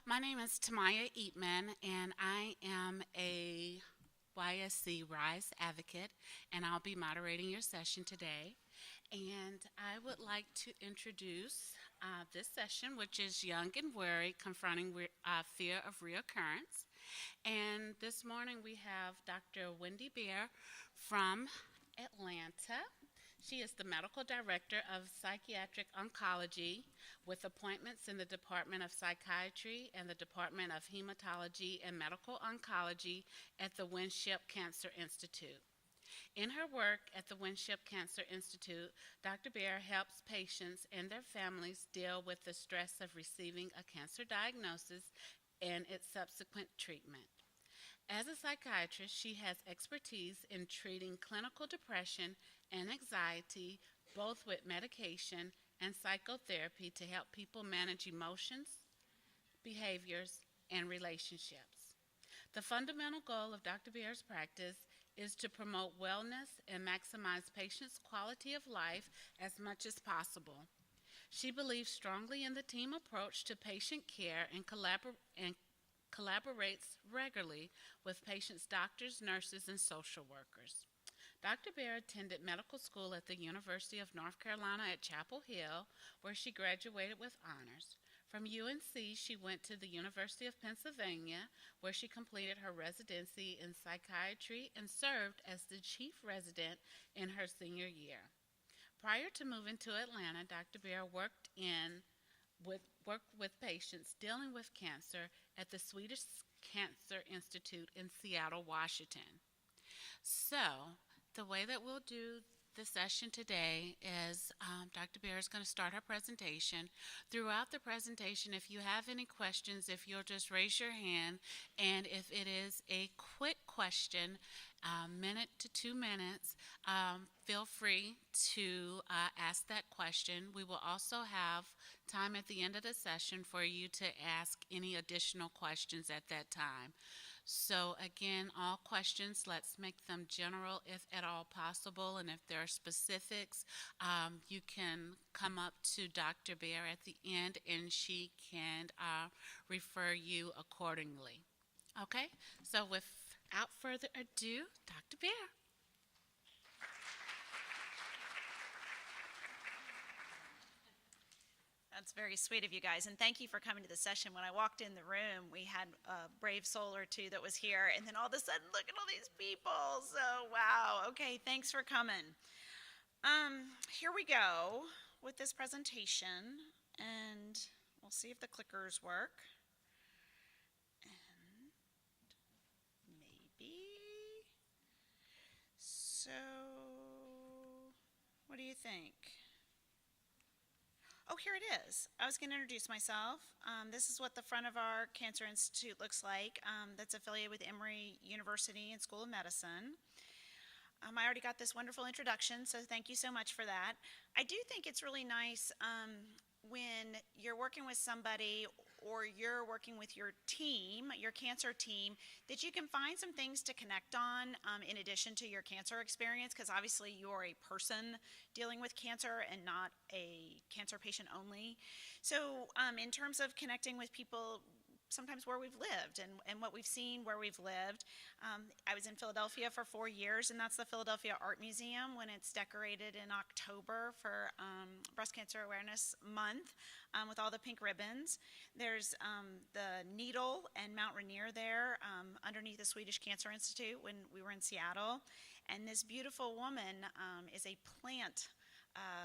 My name is Tamaya Eatman, and I am a YSC Rise advocate, and I'll be moderating your session today. And I would like to introduce this session, which is Young and Wary Confronting Fear of Recurrence. And this morning we have Dr. Wendy Baer from Atlanta. She is the medical director of psychiatric oncology with appointments in the Department of Psychiatry and the Department of Hematology and Medical Oncology at the Winship Cancer Institute. In her work at the Winship Cancer Institute, Dr. Baer helps patients and their families deal with the stress of receiving a cancer diagnosis and its subsequent treatment. As a psychiatrist, she has expertise in treating clinical depression and anxiety, both with medication and psychotherapy to help people manage emotions, behaviors, and relationships. The fundamental goal of Dr. Baer's practice is to promote wellness and maximize patients' quality of life as much as possible. She believes strongly in the team approach to patient care and collaborates regularly with patients' doctors, nurses, and social workers. Dr. Baer attended medical school at the University of North Carolina at Chapel Hill, where she graduated with honors. From UNC, she went to the University of Pennsylvania, where she completed her residency in psychiatry and served as the chief resident in her senior year. Prior to moving to Atlanta, Dr. Baer worked with patients dealing with cancer at the Swedish Cancer Institute in Seattle, Washington. So, the way that we'll do the session today is Dr. Baer is going to start her presentation. Throughout the presentation, if you have any questions, if you'll just raise your hand, and if it is a quick question, minute to 2 minutes, feel free to ask that question. We will also have time at the end of the session for you to ask any additional questions at that time. So again, all questions, let's make them general if at all possible. And if there are specifics, you can come up to Dr. Baer at the end and she can refer you accordingly. Okay, so without further ado, Dr. Baer. That's very sweet of you guys, and thank you for coming to the session. When I walked in the room, we had a brave soul or two that was here, and then all of a sudden, look at all these people. So, wow. Okay, thanks for coming. Here we go with this presentation, and we'll see if the clickers work. And maybe. So, what do you think? Oh, here it is. I was going to introduce myself. This is what the front of our Cancer Institute looks like. That's affiliated with Emory University and School of Medicine. I already got this wonderful introduction, so thank you so much for that. I do think it's really nice when you're working with somebody or you're working with your team, your cancer team, that you can find some things to connect on in addition to your cancer experience, because obviously you're a person dealing with cancer and not a cancer patient only. So in terms of connecting with people, sometimes where we've lived and what we've seen where we've lived. I was in Philadelphia for 4 years, and that's the Philadelphia Art Museum when it's decorated in October for Breast Cancer Awareness Month with all the pink ribbons. There's the Needle and Mount Rainier there underneath the Swedish Cancer Institute when we were in Seattle. And this beautiful woman is a plant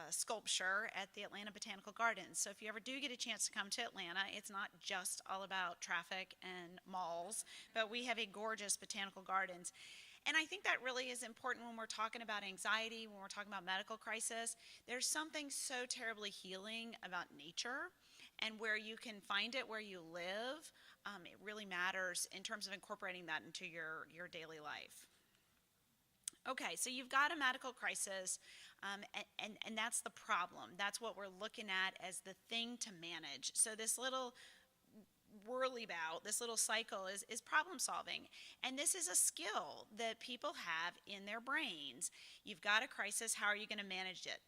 sculpture at the Atlanta Botanical Gardens. So if you ever do get a chance to come to Atlanta, it's not just all about traffic and malls, but we have a gorgeous botanical gardens. And I think that really is important when we're talking about anxiety, when we're talking about medical crisis. There's something so terribly healing about nature, and where you can find it where you live, it really matters in terms of incorporating that into your daily life. Okay, so you've got a medical crisis, and that's the problem. That's what we're looking at as the thing to manage. So this little whirly-bout, this little cycle is problem solving. And this is a skill that people have in their brains. You've got a crisis, how are you going to manage it?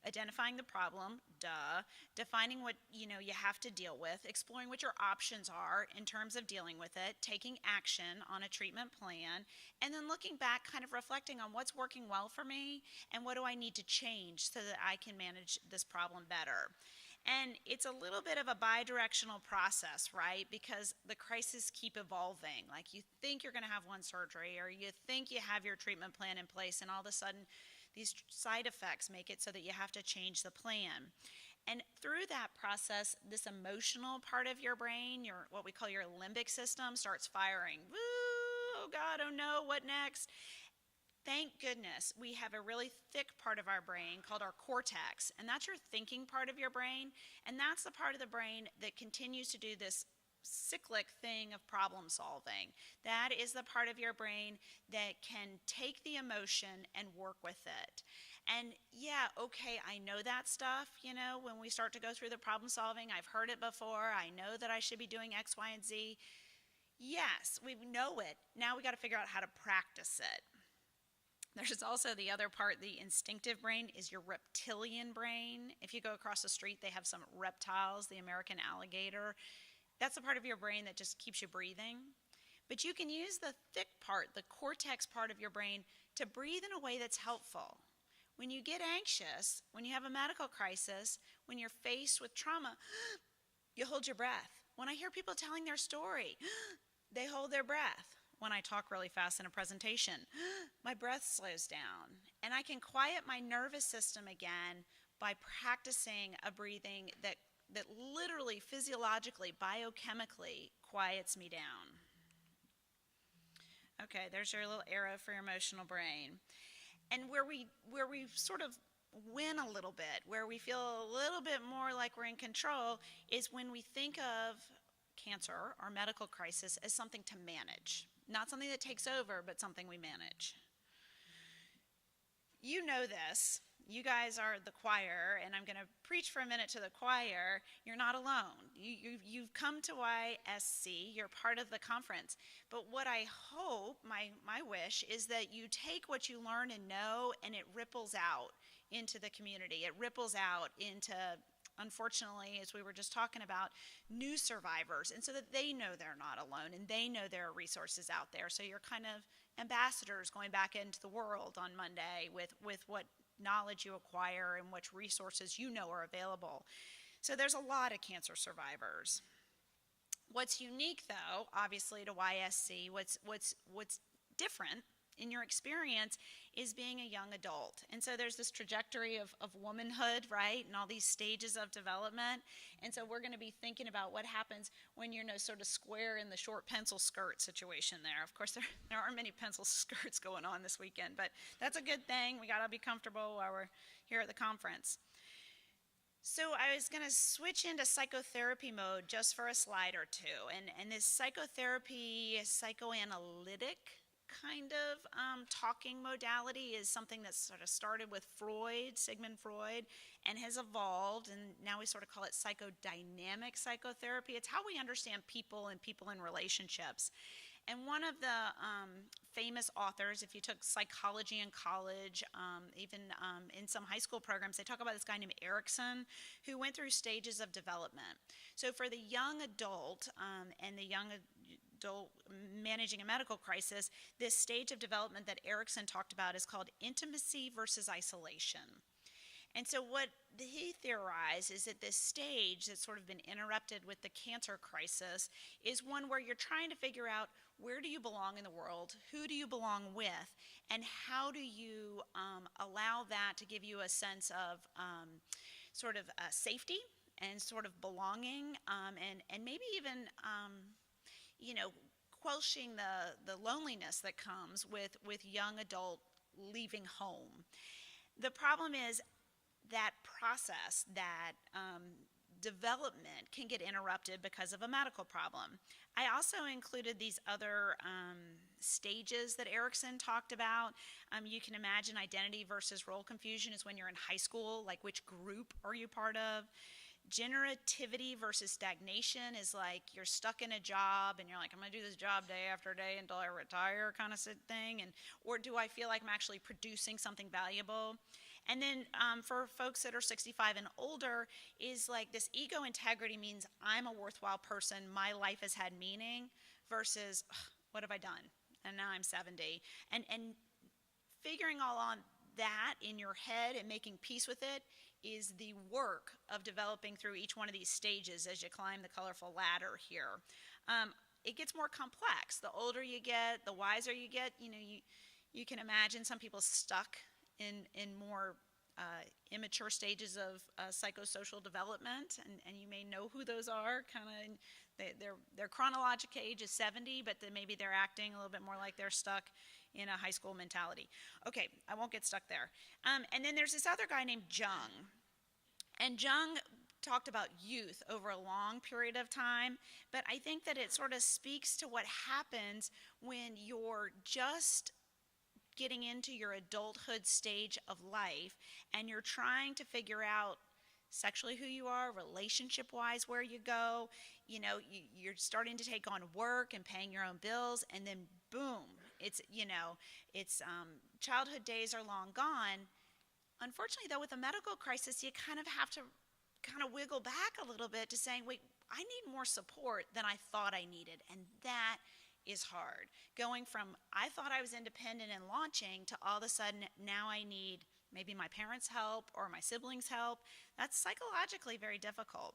identifying the problem, duh, defining what you have to deal with, exploring what your options are in terms of dealing with it, taking action on a treatment plan, and then looking back, kind of reflecting on what's working well for me and what do I need to change so that I can manage this problem better. And it's a little bit of a bi-directional process, right? Because the crises keep evolving. Like, you think you're going to have one surgery, or you think you have your treatment plan in place, and all of a sudden these side effects make it so that you have to change the plan. And through that process, this emotional part of your brain, your what we call your limbic system, starts firing. Woo, oh God, oh no, what next? Thank goodness we have a really thick part of our brain called our cortex, and that's your thinking part of your brain, and that's the part of the brain that continues to do this cyclic thing of problem solving. That is the part of your brain that can take the emotion and work with it. And yeah, okay, I know that stuff, when we start to go through the problem solving, I've heard it before, I know that I should be doing X, Y, and Z. Yes, we know it. Now we got to figure out how to practice it. There's also the other part, the instinctive brain is your reptilian brain. If you go across the street, they have some reptiles, the American alligator. That's the part of your brain that just keeps you breathing. But you can use the thick part, the cortex part of your brain, to breathe in a way that's helpful. When you get anxious, when you have a medical crisis, when you're faced with trauma, you hold your breath. When I hear people telling their story, they hold their breath. When I talk really fast in a presentation, my breath slows down. And I can quiet my nervous system again by practicing a breathing that literally, physiologically, biochemically quiets me down. Okay, there's your little arrow for your emotional brain. And where we sort of win a little bit, where we feel a little bit more like we're in control, is when we think of cancer or medical crisis as something to manage. Not something that takes over, but something we manage. You know this. You guys are the choir, and I'm going to preach for a minute to the choir. You're not alone. You've come to YSC. You're part of the conference. But what I hope, my wish, is that you take what you learn and know, and it ripples out into the community. It ripples out into, unfortunately, as we were just talking about, new survivors, and so that they know they're not alone, and they know there are resources out there. So you're kind of ambassadors going back into the world on Monday with what knowledge you acquire and which resources you know are available. So there's a lot of cancer survivors. What's unique, though, obviously, to YSC, what's different in your experience is being a young adult. And so there's this trajectory of womanhood, right, and all these stages of development. And so we're going to be thinking about what happens when you're sort of square in the short pencil skirt situation there. Of course, there aren't many pencil skirts going on this weekend, but that's a good thing. We got to be comfortable while we're here at the conference. So I was going to switch into psychotherapy mode just for a slide or two. And this psychotherapy, psychoanalytic kind of talking modality is something that sort of started with Sigmund Freud, and has evolved, and now we sort of call it psychodynamic psychotherapy. It's how we understand people and people in relationships. And one of the famous authors, if you took psychology in college, even in some high school programs, they talk about this guy named Erickson, who went through stages of development. So for the young adult and the young adult managing a medical crisis, this stage of development that Erickson talked about is called intimacy versus isolation. And so what he theorized is that this stage that's sort of been interrupted with the cancer crisis is one where you're trying to figure out, where do you belong in the world, who do you belong with, and how do you allow that to give you a sense of sort of safety and sort of belonging, and maybe even quelching the loneliness that comes with young adult leaving home. The problem is that process, that development can get interrupted because of a medical problem. I also included these other stages that Erickson talked about. You can imagine identity versus role confusion is when you're in high school, like which group are you part of? Generativity versus stagnation is like you're stuck in a job and you're like, I'm going to do this job day after day until I retire kind of thing. Or do I feel like I'm actually producing something valuable? And then for folks that are 65 and older, is like this ego integrity means I'm a worthwhile person, my life has had meaning, versus what have I done? And now I'm 70. And figuring all on that in your head and making peace with it is the work of developing through each one of these stages as you climb the colorful ladder here. It gets more complex. The older you get, the wiser you get. You can imagine some people stuck in more immature stages of psychosocial development, and you may know who those are. Kind of, their chronological age is 70, but then maybe they're acting a little bit more like they're stuck in a high school mentality. Okay, I won't get stuck there. And then there's this other guy named Jung, and Jung talked about youth over a long period of time, but I think that it sort of speaks to what happens when you're just getting into your adulthood stage of life and you're trying to figure out sexually who you are, relationship wise where you go. You're starting to take on work and paying your own bills, and then boom, it's childhood days are long gone. Unfortunately, though, with a medical crisis, you kind of have to kind of wiggle back a little bit to saying, wait, I need more support than I thought I needed, and that is hard. Going from I thought I was independent and launching to all of a sudden now I need maybe my parents' help or my siblings' help. That's psychologically very difficult.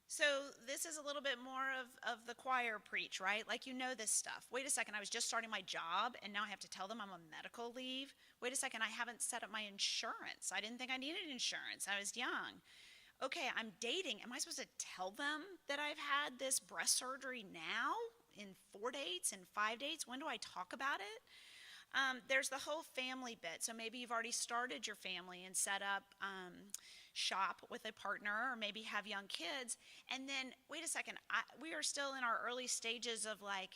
So this is a little bit more of the choir preach, right? Like, this stuff. Wait a second, I was just starting my job and now I have to tell them I'm on medical leave. Wait a second, I haven't set up my insurance. I didn't think I needed insurance. I was young. Okay, I'm dating. Am I supposed to tell them that I've had this breast surgery now in 4 dates, in 5 dates? When do I talk about it? There's the whole family bit. So maybe you've already started your family and set up shop with a partner, or maybe have young kids. And then, wait a second, we are still in our early stages of like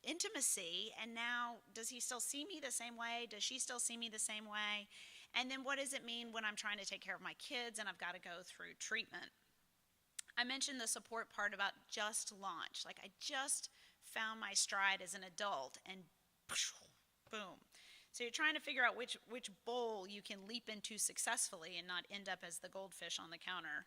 intimacy. And now, does he still see me the same way? Does she still see me the same way? And then what does it mean when I'm trying to take care of my kids and I've got to go through treatment? I mentioned the support part about just launch. Like, I just found my stride as an adult, and boom. So you're trying to figure out which bowl you can leap into successfully and not end up as the goldfish on the counter.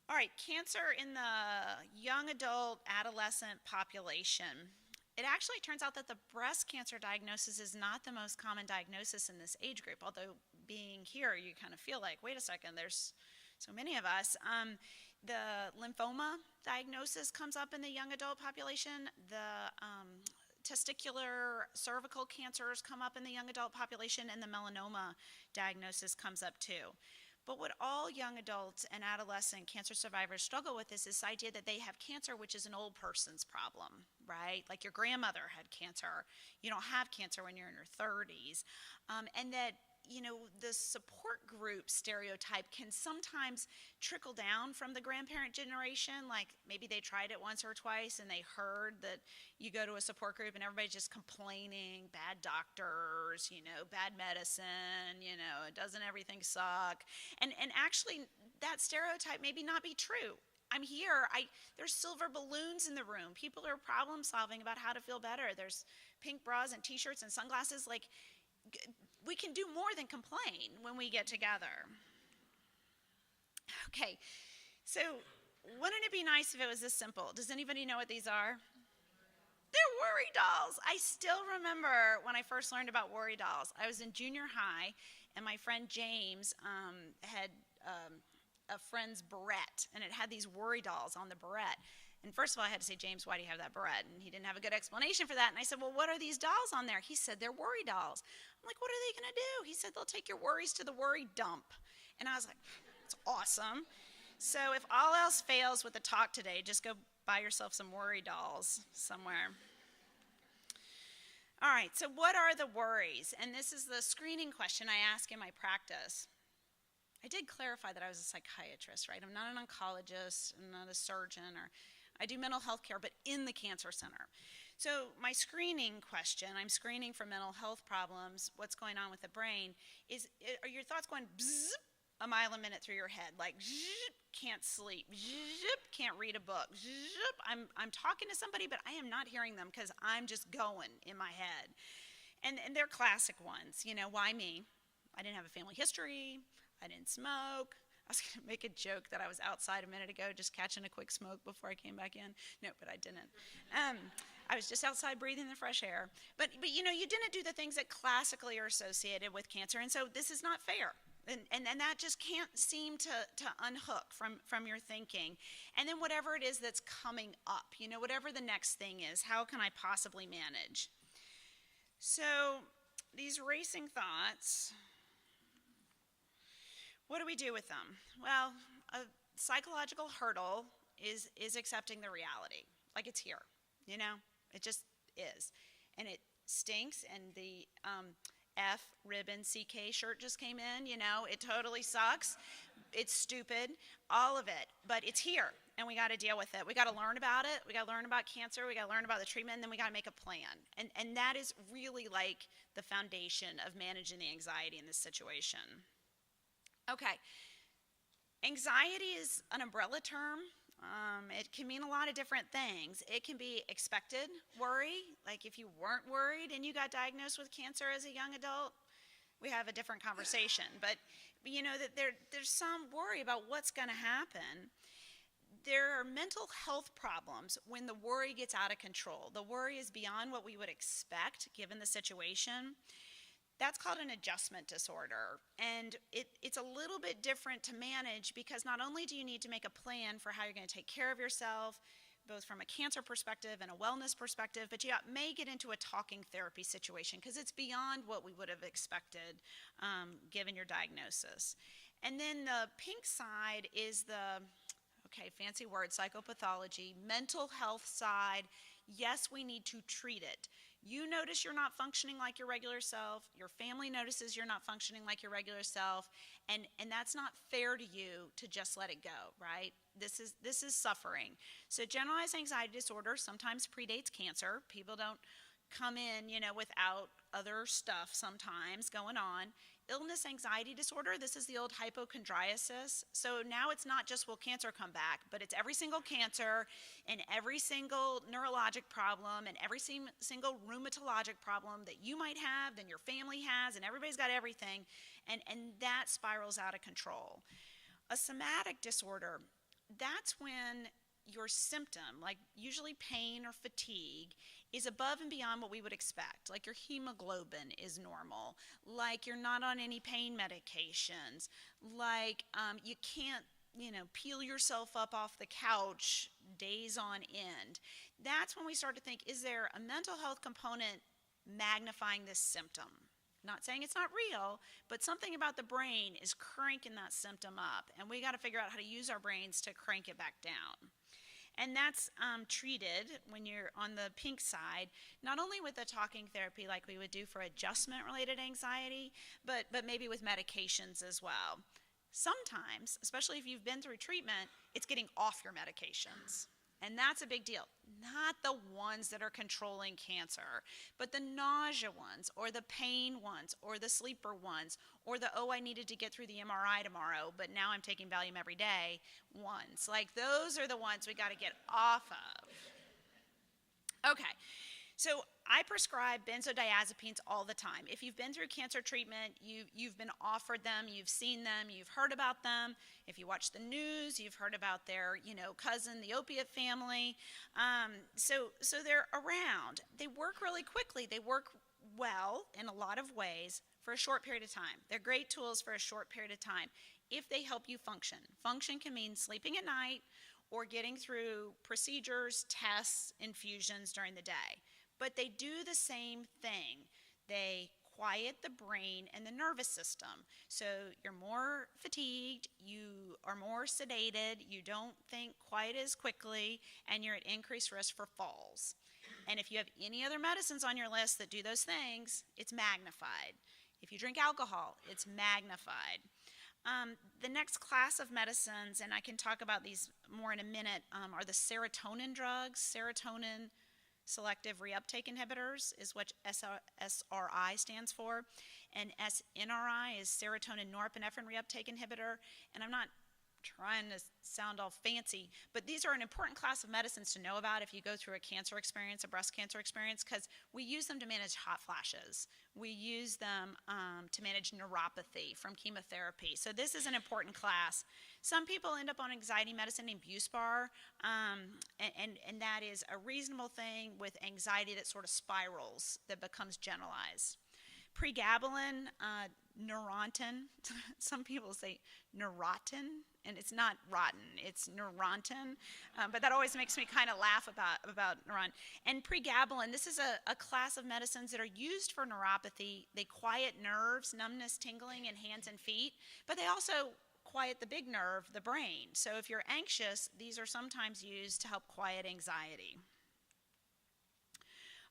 All right, cancer in the young adult, adolescent population. It actually turns out that the breast cancer diagnosis is not the most common diagnosis in this age group, although being here, you kind of feel like, wait a second, there's so many of us. The lymphoma diagnosis comes up in the young adult population. The testicular cervical cancers come up in the young adult population, and the melanoma diagnosis comes up too. But what all young adults and adolescent cancer survivors struggle with is this idea that they have cancer, which is an old person's problem, right? Like your grandmother had cancer. You don't have cancer when you're in your 30s. And that, the support group stereotype can sometimes trickle down from the grandparent generation. Like maybe they tried it once or twice and they heard that you go to a support group and everybody's just complaining, bad doctors, bad medicine, doesn't everything suck? And actually that stereotype maybe not be true. I'm here, there's silver balloons in the room. People are problem solving about how to feel better. There's pink bras and t-shirts and sunglasses. Like, we can do more than complain when we get together. Okay, so wouldn't it be nice if it was this simple? Does anybody know what these are? They're worry dolls. I still remember when I first learned about worry dolls. I was in junior high, and my friend James had a friend's barrette, and it had these worry dolls on the barrette. And first of all, I had to say, James, why do you have that barrette? And he didn't have a good explanation for that. And I said, well, what are these dolls on there? He said, they're worry dolls. I'm like, what are they going to do? He said, they'll take your worries to the worry dump. And I was like, that's awesome. So if all else fails with the talk today, just go buy yourself some worry dolls somewhere. All right, so what are the worries? And this is the screening question I ask in my practice. I did clarify that I was a psychiatrist, right? I'm not an oncologist, I'm not a surgeon, or I do mental health care, but in the cancer center. So my screening question, I'm screening for mental health problems, what's going on with the brain, are your thoughts going bzzz, a mile a minute through your head? Like, zzz, can't sleep, zzz, can't read a book, zzz, I'm talking to somebody, but I am not hearing them because I'm just going in my head. And they're classic ones, why me? I didn't have a family history. I didn't smoke. I was going to make a joke that I was outside a minute ago just catching a quick smoke before I came back in. No, but I didn't. I was just outside breathing the fresh air. But you know, you didn't do the things that classically are associated with cancer, and so this is not fair. And that just can't seem to unhook from your thinking. And then whatever it is that's coming up, you know, whatever the next thing is, how can I possibly manage? So these racing thoughts, what do we do with them? Well, a psychological hurdle is accepting the reality. Like, it's here, you know? It just is. And it stinks, and the F ribbon CK shirt just came in, you know? It totally sucks. It's stupid, all of it. But it's here, and we got to deal with it. We got to learn about it. We got to learn about cancer. We got to learn about the treatment, and then we got to make a plan. And that is really like the foundation of managing the anxiety in this situation. Okay, anxiety is an umbrella term. It can mean a lot of different things. It can be expected worry, like if you weren't worried and you got diagnosed with cancer as a young adult, we have a different conversation. But you know that there's some worry about what's going to happen. There are mental health problems when the worry gets out of control. The worry is beyond what we would expect given the situation. That's called an adjustment disorder, and it's a little bit different to manage because not only do you need to make a plan for how you're going to take care of yourself, both from a cancer perspective and a wellness perspective, but you may get into a talking therapy situation because it's beyond what we would have expected given your diagnosis. And then the pink side is the, okay, fancy word, psychopathology, mental health side. Yes, we need to treat it. You notice you're not functioning like your regular self. Your family notices you're not functioning like your regular self. And that's not fair to you to just let it go, right? This is suffering. So generalized anxiety disorder sometimes predates cancer. People don't come in, you know, without other stuff sometimes going on. Illness anxiety disorder, this is the old hypochondriasis. So now it's not just will cancer come back, but it's every single cancer and every single neurologic problem and every single rheumatologic problem that you might have, then your family has, and everybody's got everything, and that spirals out of control. A somatic disorder, that's when your symptom, like usually pain or fatigue, is above and beyond what we would expect. Like your hemoglobin is normal, like you're not on any pain medications, like you can't, you know, peel yourself up off the couch days on end. That's when we start to think, is there a mental health component magnifying this symptom? Not saying it's not real, but something about the brain is cranking that symptom up, and we got to figure out how to use our brains to crank it back down. And that's treated when you're on the pink side, not only with a talking therapy like we would do for adjustment-related anxiety, but maybe with medications as well. Sometimes, especially if you've been through treatment, it's getting off your medications. And that's a big deal. Not the ones that are controlling cancer, but the nausea ones, or the pain ones, or the sleeper ones, or the, oh, I needed to get through the MRI tomorrow, but now I'm taking Valium every day ones. Like, those are the ones we got to get off of. Okay. So I prescribe benzodiazepines all the time. If you've been through cancer treatment, you've been offered them, you've seen them, you've heard about them. If you watch the news, you've heard about their, you know, cousin, the opiate family. So they're around. They work really quickly. They work well in a lot of ways for a short period of time. They're great tools for a short period of time if they help you function. Function can mean sleeping at night or getting through procedures, tests, infusions during the day. But they do the same thing. They quiet the brain and the nervous system. So you're more fatigued, you are more sedated, you don't think quite as quickly, and you're at increased risk for falls. And if you have any other medicines on your list that do those things, it's magnified. If you drink alcohol, it's magnified. The next class of medicines, and I can talk about these more in a minute, are the serotonin drugs. Serotonin selective reuptake inhibitors is what SRI stands for, and SNRI is serotonin norepinephrine reuptake inhibitor. And I'm not trying to sound all fancy, but these are an important class of medicines to know about if you go through a cancer experience, a breast cancer experience, because we use them to manage hot flashes. We use them to manage neuropathy from chemotherapy. So this is an important class. Some people end up on anxiety medicine named Buspar, and that is a reasonable thing with anxiety that sort of spirals, that becomes generalized. Pregabalin, Neurontin. Some people say Neurotin, and it's not rotten, it's Neurontin. But that always makes me kind of laugh about Neuron. And pregabalin, this is a class of medicines that are used for neuropathy. They quiet nerves, numbness, tingling in hands and feet, but they also quiet the big nerve, the brain. So if you're anxious, these are sometimes used to help quiet anxiety.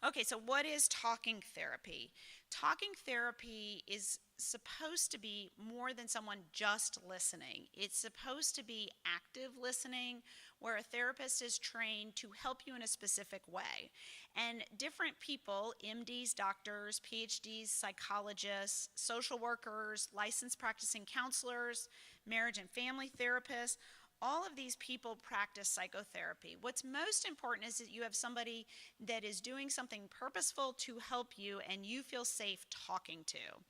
Okay, so what is talking therapy? Talking therapy is supposed to be more than someone just listening. It's supposed to be active listening, where a therapist is trained to help you in a specific way. And different people, MDs, doctors, PhDs, psychologists, social workers, licensed practicing counselors, marriage and family therapists, all of these people practice psychotherapy. What's most important is that you have somebody that is doing something purposeful to help you and you feel safe talking to.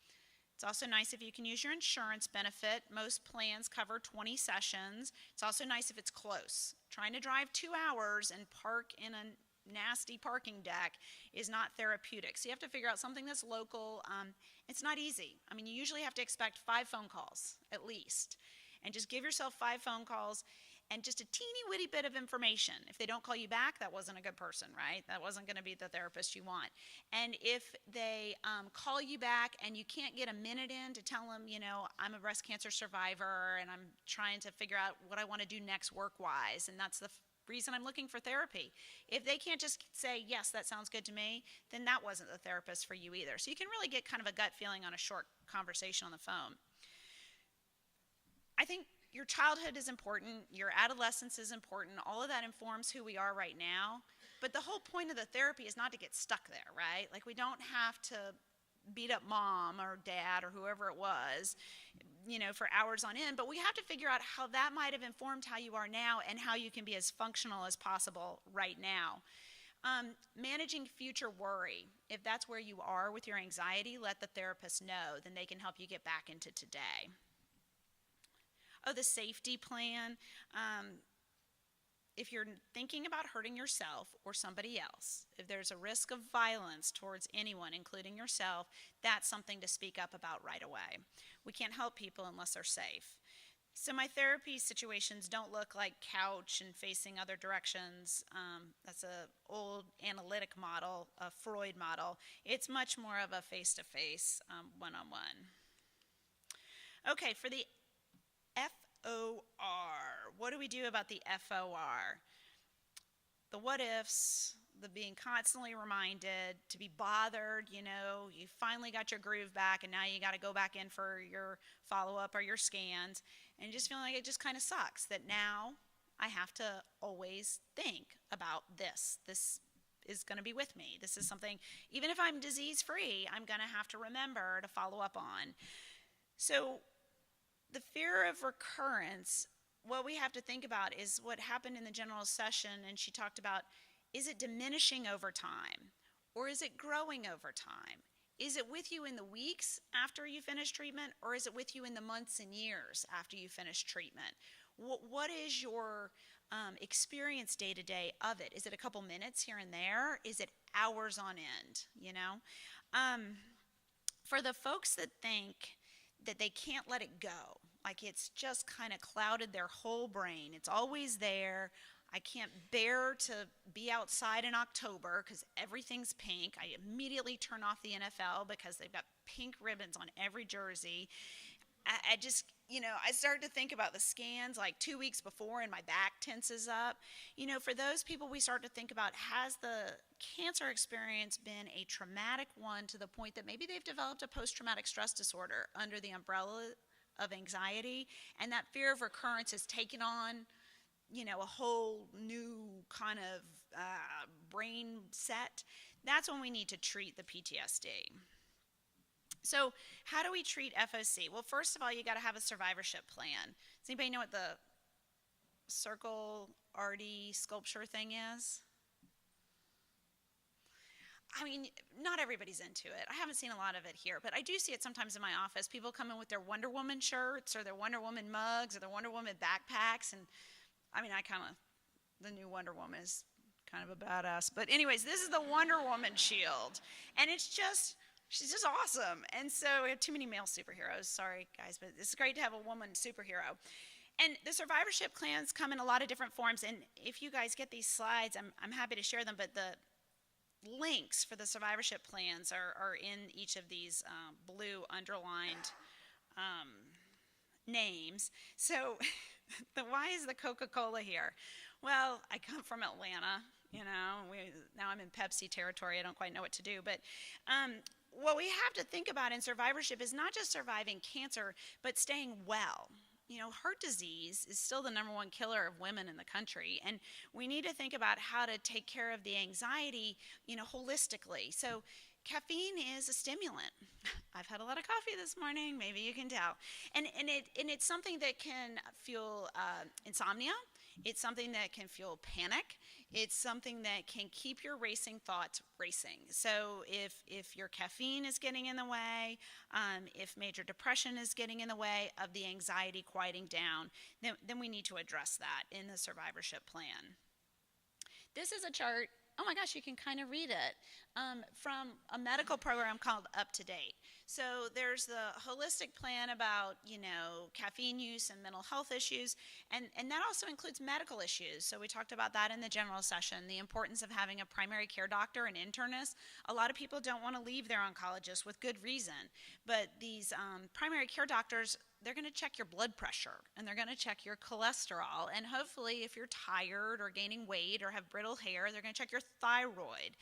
It's also nice if you can use your insurance benefit. Most plans cover 20 sessions. It's also nice if it's close. Trying to drive 2 hours and park in a nasty parking deck is not therapeutic. So you have to figure out something that's local. It's not easy. I mean, you usually have to expect 5 phone calls at least. And just give yourself 5 phone calls and just a teeny weeny bit of information. If they don't call you back, that wasn't a good person, right? That wasn't going to be the therapist you want. And if they call you back and you can't get a minute in to tell them, you know, I'm a breast cancer survivor and I'm trying to figure out what I want to do next work-wise, and that's the reason I'm looking for therapy. If they can't just say, yes, that sounds good to me, then that wasn't the therapist for you either. So you can really get kind of a gut feeling on a short conversation on the phone. I think your childhood is important, your adolescence is important, all of that informs who we are right now, but the whole point of the therapy is not to get stuck there, right? Like, we don't have to beat up mom or dad or whoever it was, you know, for hours on end, but we have to figure out how that might have informed how you are now and how you can be as functional as possible right now. Managing future worry. If that's where you are with your anxiety, let the therapist know, then they can help you get back into today. Oh, the safety plan. If you're thinking about hurting yourself or somebody else, if there's a risk of violence towards anyone, including yourself, that's something to speak up about right away. We can't help people unless they're safe. So my therapy situations don't look like couch and facing other directions. That's an old analytic model, a Freud model. It's much more of a face-to-face, one-on-one. Okay, for the FOR. What do we do about the FOR? The what ifs, the being constantly reminded, to be bothered, you know, you finally got your groove back and now you got to go back in for your follow-up or your scans, and just feeling like it just kind of sucks that now I have to always think about this. This is going to be with me. This is something, even if I'm disease-free, I'm going to have to remember to follow up on. So the fear of recurrence, what we have to think about is what happened in the general session, and she talked about, is it diminishing over time, or is it growing over time? Is it with you in the weeks after you finish treatment, or is it with you in the months and years after you finish treatment? What is your experience day to day of it? Is it a couple minutes here and there? Is it hours on end, you know? For the folks that think that they can't let it go, like it's just kind of clouded their whole brain, it's always there, I can't bear to be outside in October because everything's pink, I immediately turn off the NFL because they've got pink ribbons on every jersey. I just, you know, I start to think about the scans like 2 weeks before and my back tenses up. You know, for those people, we start to think about, has the cancer experience been a traumatic one to the point that maybe they've developed a post-traumatic stress disorder under the umbrella of anxiety, and that fear of recurrence has taken on, you know, a whole new kind of brain set. That's when we need to treat the PTSD. So how do we treat FOC? Well, first of all, you got to have a survivorship plan. Does anybody know what the circle arty sculpture thing is? I mean, not everybody's into it. I haven't seen a lot of it here, but I do see it sometimes in my office. People come in with their Wonder Woman shirts or their Wonder Woman mugs or their Wonder Woman backpacks. And I mean, the new Wonder Woman is kind of a badass. But, anyways, this is the Wonder Woman shield. And she's just awesome. And so we have too many male superheroes. Sorry, guys, but it's great to have a woman superhero. And the survivorship clans come in a lot of different forms. And if you guys get these slides, I'm happy to share them. But the links for the survivorship plans are in each of these blue underlined names. So why is the Coca-Cola here? Well, I come from Atlanta. Now I'm in Pepsi territory. I don't quite know what to do. But what we have to think about in survivorship is not just surviving cancer, but staying well. Heart disease is still the #1 killer of women in the country, and we need to think about how to take care of the anxiety, holistically. So caffeine is a stimulant. I've had a lot of coffee this morning, maybe you can tell. And it's something that can fuel insomnia. It's something that can fuel panic. It's something that can keep your racing thoughts racing. So if your caffeine is getting in the way, if major depression is getting in the way of the anxiety quieting down, then we need to address that in the survivorship plan. This is a chart. Oh my gosh, you can kind of read it, from a medical program called Up to Date. So there's the holistic plan about, caffeine use and mental health issues, and that also includes medical issues. So we talked about that in the general session, the importance of having a primary care doctor and internist. A lot of people don't want to leave their oncologist with good reason, but these primary care doctors, they're going to check your blood pressure and they're going to check your cholesterol. And hopefully, if you're tired or gaining weight or have brittle hair, they're going to check your thyroid.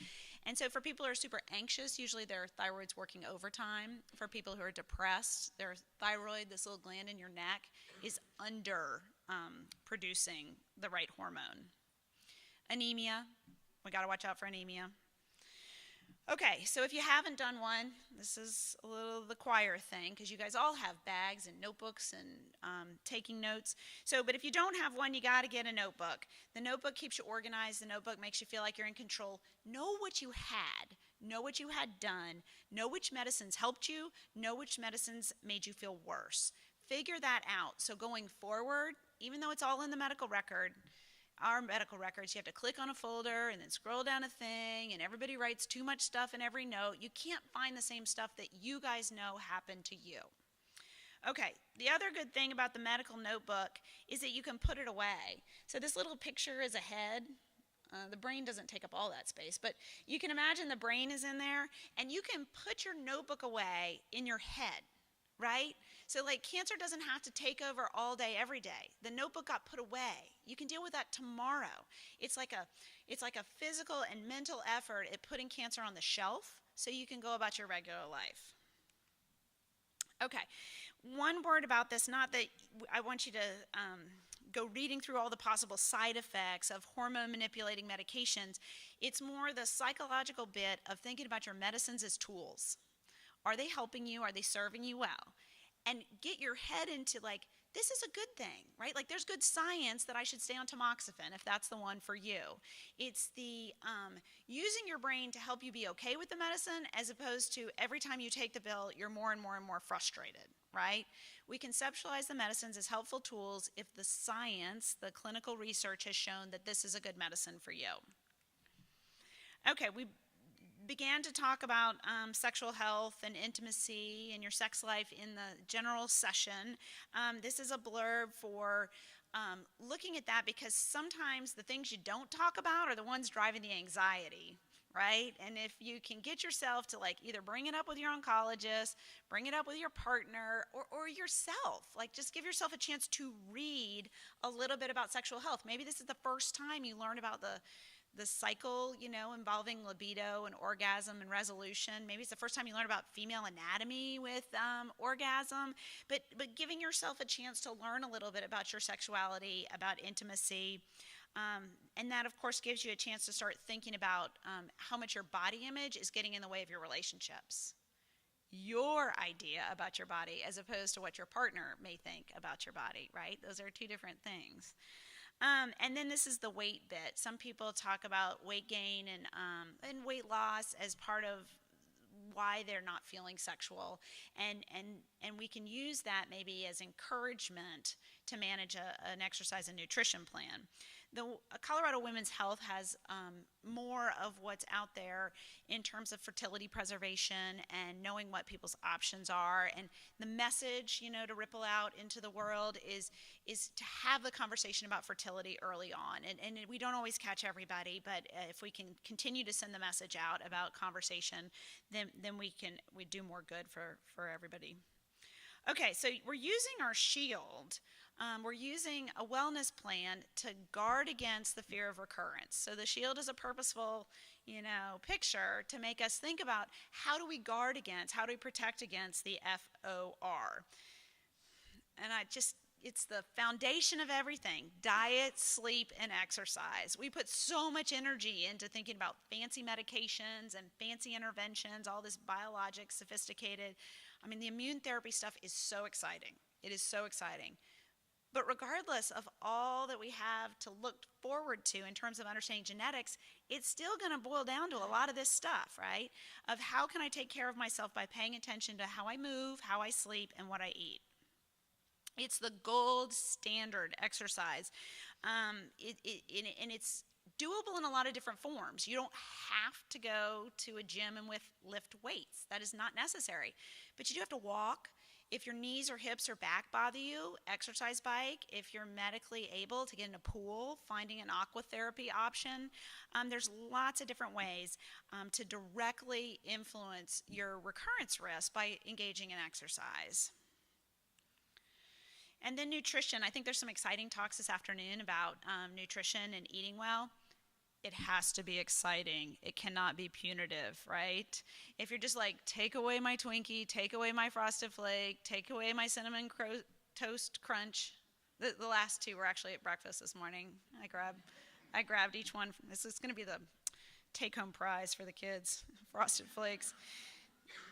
And so for people who are super anxious, usually their thyroid's working overtime. For people who are depressed, their thyroid, this little gland in your neck, is under producing the right hormone. Anemia, we got to watch out for anemia. Okay, so if you haven't done one, this is a little of the choir thing, because you guys all have bags and notebooks and taking notes. But if you don't have one, you got to get a notebook. The notebook keeps you organized. The notebook makes you feel like you're in control. Know what you had. Know what you had done. Know which medicines helped you. Know which medicines made you feel worse. Figure that out. So going forward, even though it's all in the medical record, our medical records, you have to click on a folder and then scroll down a thing, and everybody writes too much stuff in every note. You can't find the same stuff that you guys know happened to you. Okay, the other good thing about the medical notebook is that you can put it away. So this little picture is a head. The brain doesn't take up all that space, but you can imagine the brain is in there, and you can put your notebook away in your head, right? So cancer doesn't have to take over all day, every day. The notebook got put away. You can deal with that tomorrow. It's like a physical and mental effort at putting cancer on the shelf so you can go about your regular life. Okay, one word about this, not that I want you to go reading through all the possible side effects of hormone manipulating medications. It's more the psychological bit of thinking about your medicines as tools. Are they helping you? Are they serving you well? And get your head into this is a good thing, right? There's good science that I should stay on tamoxifen if that's the one for you. It's the using your brain to help you be okay with the medicine, as opposed to every time you take the pill, you're more and more and more frustrated, right? We conceptualize the medicines as helpful tools if the science, the clinical research has shown that this is a good medicine for you. Okay, we began to talk about sexual health and intimacy and your sex life in the general session. This is a blurb for looking at that, because sometimes the things you don't talk about are the ones driving the anxiety, right? And if you can get yourself to either bring it up with your oncologist, bring it up with your partner, or yourself, just give yourself a chance to read a little bit about sexual health. Maybe this is the first time you learn about the cycle, involving libido and orgasm and resolution. Maybe it's the first time you learn about female anatomy with orgasm, but giving yourself a chance to learn a little bit about your sexuality, about intimacy, and that, of course, gives you a chance to start thinking about how much your body image is getting in the way of your relationships. Your idea about your body as opposed to what your partner may think about your body, right? Those are two different things. And then this is the weight bit. Some people talk about weight gain and weight loss as part of why they're not feeling sexual, and we can use that maybe as encouragement to manage an exercise and nutrition plan. The Colorado Women's Health has more of what's out there in terms of fertility preservation and knowing what people's options are, and the message, to ripple out into the world is to have the conversation about fertility early on. And we don't always catch everybody, but if we can continue to send the message out about conversation, then we do more good for everybody. Okay, so we're using our shield. We're using a wellness plan to guard against the fear of recurrence. So the shield is a purposeful, picture to make us think about how do we guard against, how do we protect against the FOR. And it's the foundation of everything: diet, sleep, and exercise. We put so much energy into thinking about fancy medications and fancy interventions, all this biologic, sophisticated. I mean, the immune therapy stuff is so exciting. It is so exciting. But regardless of all that we have to look forward to in terms of understanding genetics, it's still going to boil down to a lot of this stuff, right? Of how can I take care of myself by paying attention to how I move, how I sleep, and what I eat. It's the gold standard exercise. And it's doable in a lot of different forms. You don't have to go to a gym and lift weights. That is not necessary. But you do have to walk. If your knees or hips or back bother you, exercise bike. If you're medically able to get in a pool, finding an aqua therapy option. There's lots of different ways to directly influence your recurrence risk by engaging in exercise. And then nutrition. I think there's some exciting talks this afternoon about nutrition and eating well. It has to be exciting. It cannot be punitive, right? If you're just like, take away my Twinkie, take away my Frosted Flake, take away my Cinnamon Toast Crunch. The last two were actually at breakfast this morning. I grabbed each one. This is going to be the take-home prize for the kids, Frosted Flakes.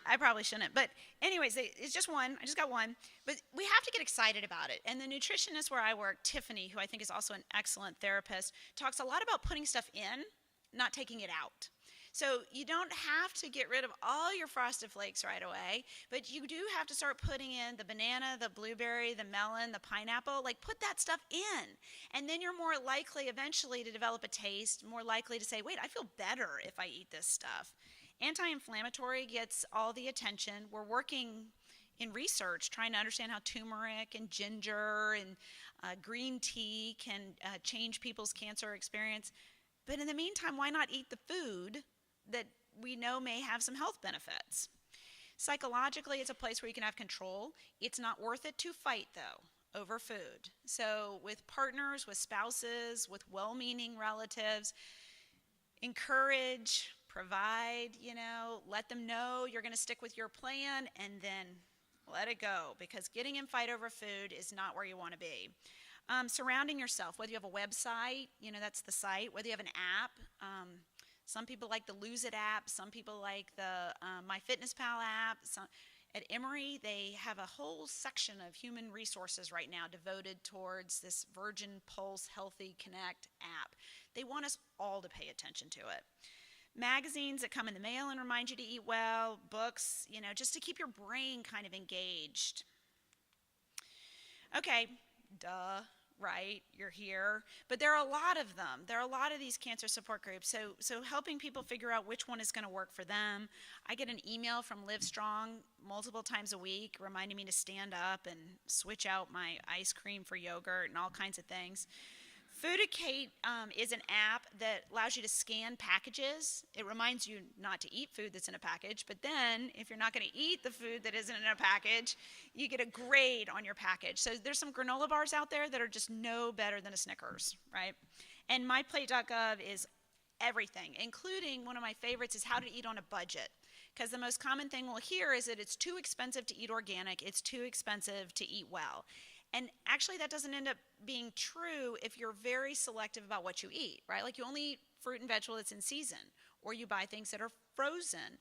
I probably shouldn't. But anyways, it's just one. I just got one. But we have to get excited about it. And the nutritionist where I work, Tiffany, who I think is also an excellent therapist, talks a lot about putting stuff in, not taking it out. So you don't have to get rid of all your Frosted Flakes right away, but you do have to start putting in the banana, the blueberry, the melon, the pineapple. Like, put that stuff in. And then you're more likely eventually to develop a taste, more likely to say, wait, I feel better if I eat this stuff. Anti-inflammatory gets all the attention. We're working in research trying to understand how turmeric and ginger and green tea can change people's cancer experience. But in the meantime, why not eat the food that we know may have some health benefits? Psychologically, it's a place where you can have control. It's not worth it to fight, though, over food. So with partners, with spouses, with well-meaning relatives, encourage, provide, let them know you're going to stick with your plan, and then let it go, because getting in fight over food is not where you want to be. Surrounding yourself, whether you have a website, that's the site, whether you have an app. Some people like the Lose It app. Some people like the MyFitnessPal app. At Emory, they have a whole section of human resources right now devoted towards this Virgin Pulse Healthy Connect app. They want us all to pay attention to it. Magazines that come in the mail and remind you to eat well, books, just to keep your brain kind of engaged. Okay, duh, right? You're here. But there are a lot of them. There are a lot of these cancer support groups. So helping people figure out which one is going to work for them. I get an email from Livestrong multiple times a week reminding me to stand up and switch out my ice cream for yogurt and all kinds of things. Foodicate is an app that allows you to scan packages. It reminds you not to eat food that's in a package, but then if you're not going to eat the food that isn't in a package, you get a grade on your package. So there's some granola bars out there that are just no better than a Snickers, right? And myplate.gov is everything, including one of my favorites is how to eat on a budget. Because the most common thing we'll hear is that it's too expensive to eat organic, it's too expensive to eat well. And actually that doesn't end up being true if you're very selective about what you eat, right? Like you only eat fruit and vegetable that's in season, or you buy things that are frozen,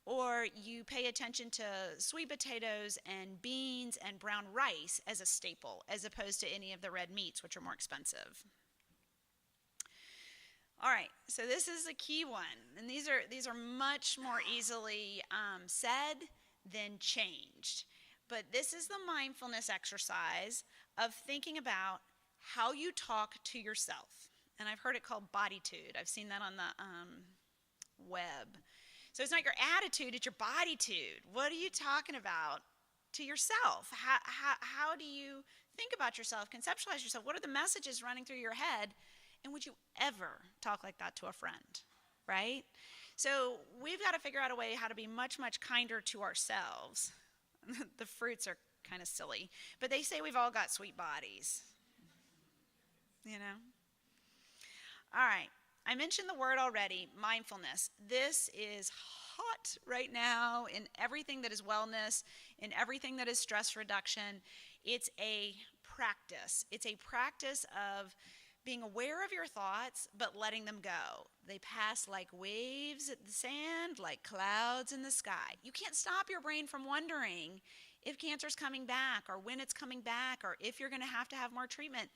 or you pay attention to sweet potatoes and beans and brown rice as a staple, as opposed to any of the red meats, which are more expensive. All right, so this is a key one, and these are much more easily said than changed. But this is the mindfulness exercise of thinking about how you talk to yourself, and I've heard it called bodytude. I've seen that on the web. So it's not your attitude; it's your bodytude. What are you talking about to yourself? How do you think about yourself? Conceptualize yourself. What are the messages running through your head? And would you ever talk like that to a friend, right? So we've got to figure out a way how to be much, much kinder to ourselves. The fruits are kind of silly, but they say we've all got sweet bodies, you know? All right. I mentioned the word already, mindfulness. This is hot right now in everything that is wellness, in everything that is stress reduction. It's a practice. It's a practice of being aware of your thoughts, but letting them go. They pass like waves at the sand, like clouds in the sky. You can't stop your brain from wondering if cancer's coming back or when it's coming back or if you're going to have more treatment.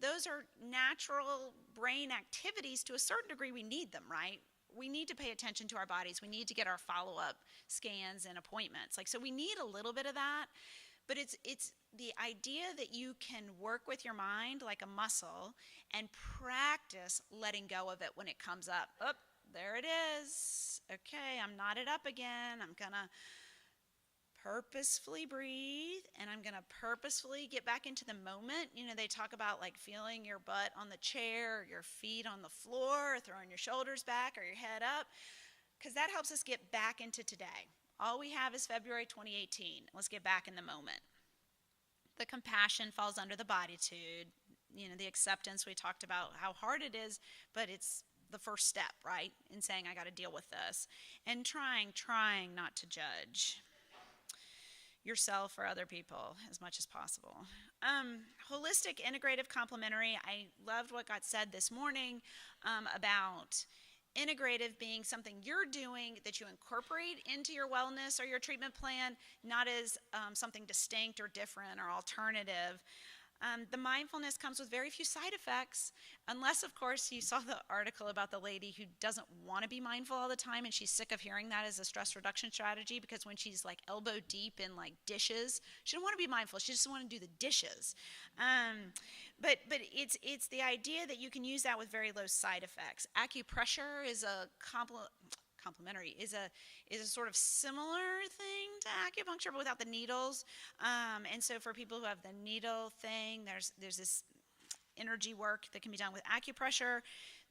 Those are natural brain activities. To a certain degree, we need them, right? We need to pay attention to our bodies. We need to get our follow-up scans and appointments. So we need a little bit of that. But it's the idea that you can work with your mind like a muscle and practice letting go of it when it comes up. Oh, there it is. Okay, I'm knotted up again. I'm going to purposefully breathe, and I'm going to purposefully get back into the moment. They talk about like feeling your butt on the chair, or your feet on the floor, or throwing your shoulders back or your head up, because that helps us get back into today. All we have is February 2018. Let's get back in the moment. The compassion falls under the bodytude. The acceptance, we talked about how hard it is, but it's the first step, right, in saying I got to deal with this. And trying not to judge yourself or other people as much as possible. Holistic, integrative, complementary. I loved what got said this morning about integrative being something you're doing that you incorporate into your wellness or your treatment plan, not as something distinct or different or alternative. The mindfulness comes with very few side effects, unless, of course, you saw the article about the lady who doesn't want to be mindful all the time, and she's sick of hearing that as a stress reduction strategy, because when she's like elbow deep in like dishes, she doesn't want to be mindful. She just want to do the dishes. But it's the idea that you can use that with very low side effects. Acupressure is a complementary is a sort of similar thing to acupuncture, but without the needles. And so for people who have the needle thing, there's this energy work that can be done with acupressure.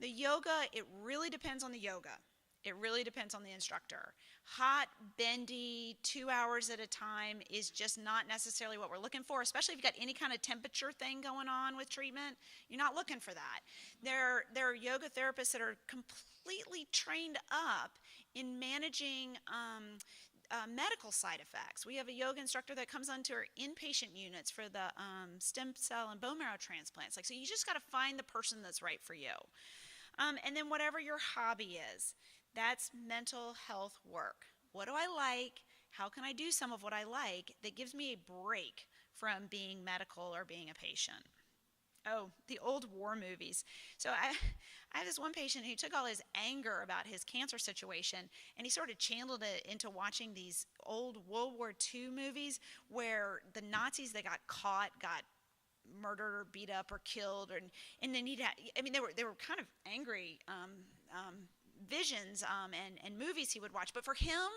The yoga, it really depends on the yoga. It really depends on the instructor. Hot, bendy, 2 hours at a time is just not necessarily what we're looking for, especially if you've got any kind of temperature thing going on with treatment. You're not looking for that. There are yoga therapists that are completely trained up in managing medical side effects. We have a yoga instructor that comes onto our inpatient units for the stem cell and bone marrow transplants. So you just got to find the person that's right for you. And then whatever your hobby is, that's mental health work. What do I like? How can I do some of what I like that gives me a break from being medical or being a patient? Oh, the old war movies. So I have this one patient who took all his anger about his cancer situation and he sort of channeled it into watching these old World War II movies where the Nazis that got caught got murdered or beat up or killed, and then they were kind of angry visions and movies he would watch. But for him,